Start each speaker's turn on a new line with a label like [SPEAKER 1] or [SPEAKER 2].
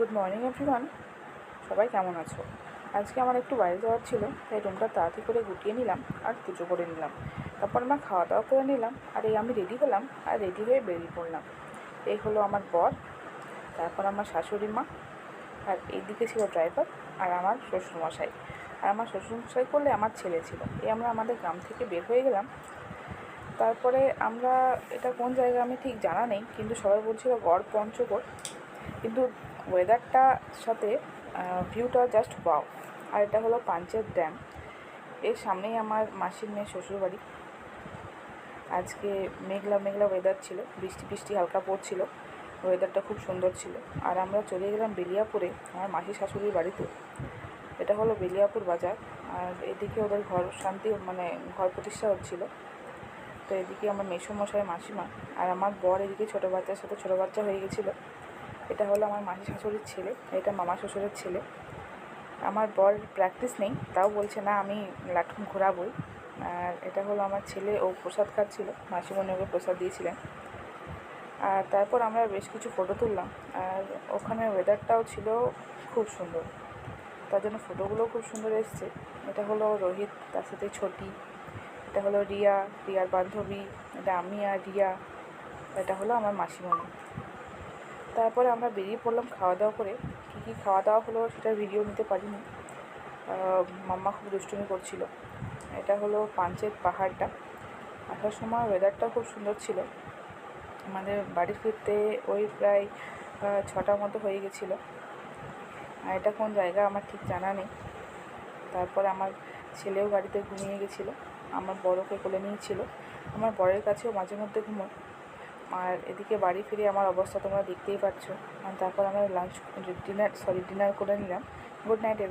[SPEAKER 1] Good morning everyone. সবাই কেমন আছো? আজকে আমার একটু বাইরে যাওয়ার ছিল, তাই রুমটা তাড়াতাড়ি করে গুটিয়ে নিলাম আর পুজো করে নিলাম। তারপর আমার খাওয়া দাওয়া করে নিলাম, আর এই আমি রেডি হলাম আর রেডি হয়ে বেরিয়ে পড়লাম। এই হলো আমার বর, তারপর আমার শাশুড়ি মা, আর এইদিকে ছিল ড্রাইভার, আর আমার শ্বশুরমশাই। আর আমার শ্বশুরমশাই করলে আমার ছেলে ছিল। এই আমরা আমাদের গ্রাম থেকে বের হয়ে গেলাম। তারপরে আমরা, এটা কোন জায়গা আমি ঠিক জানা নেই, কিন্তু সবাই বলছিল গড় পঞ্চগড়। কিন্তু ওয়েদারটার সাথে ভিউটা জাস্ট ওয়াও। আর এটা হলো পাঞ্চেত ড্যাম। এর সামনেই আমার মাসির মেয়ে শ্বশুরবাড়ি। আজকে মেঘলা মেঘলা ওয়েদার ছিল, বৃষ্টি বৃষ্টি হালকা পড়ছিল, ওয়েদারটা খুব সুন্দর ছিল। আর আমরা চলে গেলাম বেলিয়াপুরে, আমার মাসি শাশুড়ির বাড়িতে। এটা হলো বেলিয়াপুর বাজার। আর এদিকে ওদের ঘর শান্তি, মানে ঘর প্রতিষ্ঠা হচ্ছিলো। তো এদিকে আমার মেসোমশাই, মাসিমা, আর আমার বর এদিকে ছোটো বাচ্চার সাথে ছোটো বাচ্চা হয়ে গেছিলো। এটা হলো আমার মাসি শাশুড়ির ছেলে, এটা মামা শ্বশুরের ছেলে। আমার বর প্র্যাকটিস নেই, তাও বলছে না আমি লাঠুন ঘোরাবই। আর এটা হলো আমার ছেলে, ও প্রসাদ খাচ্ছিল, মাসিমণি ওকে প্রসাদ দিয়েছিলেন। আর তারপর আমরা বেশ কিছু ফটো তুললাম। আর ওখানে ওয়েদারটাও ছিল খুব সুন্দর, তার জন্য ফটোগুলোও খুব সুন্দর এসছে। এটা হলো রোহিত, তার সাথে ছোটি। এটা হলো রিয়া, রিয়ার বান্ধবী। এটা আমি আর রিয়া। এটা হলো আমার মাসিমণি। তারপরে আমরা বেরিয়ে পড়লাম খাওয়া দাওয়া করে। কী কী খাওয়া দাওয়া হলো সেটা ভিডিও নিতে পারিনি, মাম্মা খুব দুষ্টুমি করছিল। এটা হলো পাঞ্চেত পাহাড়টা। আসার সময় ওয়েদারটাও খুব সুন্দর ছিল। আমাদের বাড়ি ফিরতে ওই প্রায় 6টার মতো হয়ে গেছিলো। আর এটা কোন জায়গা আমার ঠিক জানা নেই। তারপরে আমার ছেলেও গাড়িতে ঘুমিয়ে গেছিলো, আমার বড়কে কোলে নিয়েছিল। আমার বরের কাছেও মাঝে মধ্যে ঘুমোয়। আর এদিকে বাড়ি ফিরে আমার অবস্থা তোমরা দেখতেই পাচ্ছ। আর তারপর আমরা ডিনার করে নিলাম। Good night every.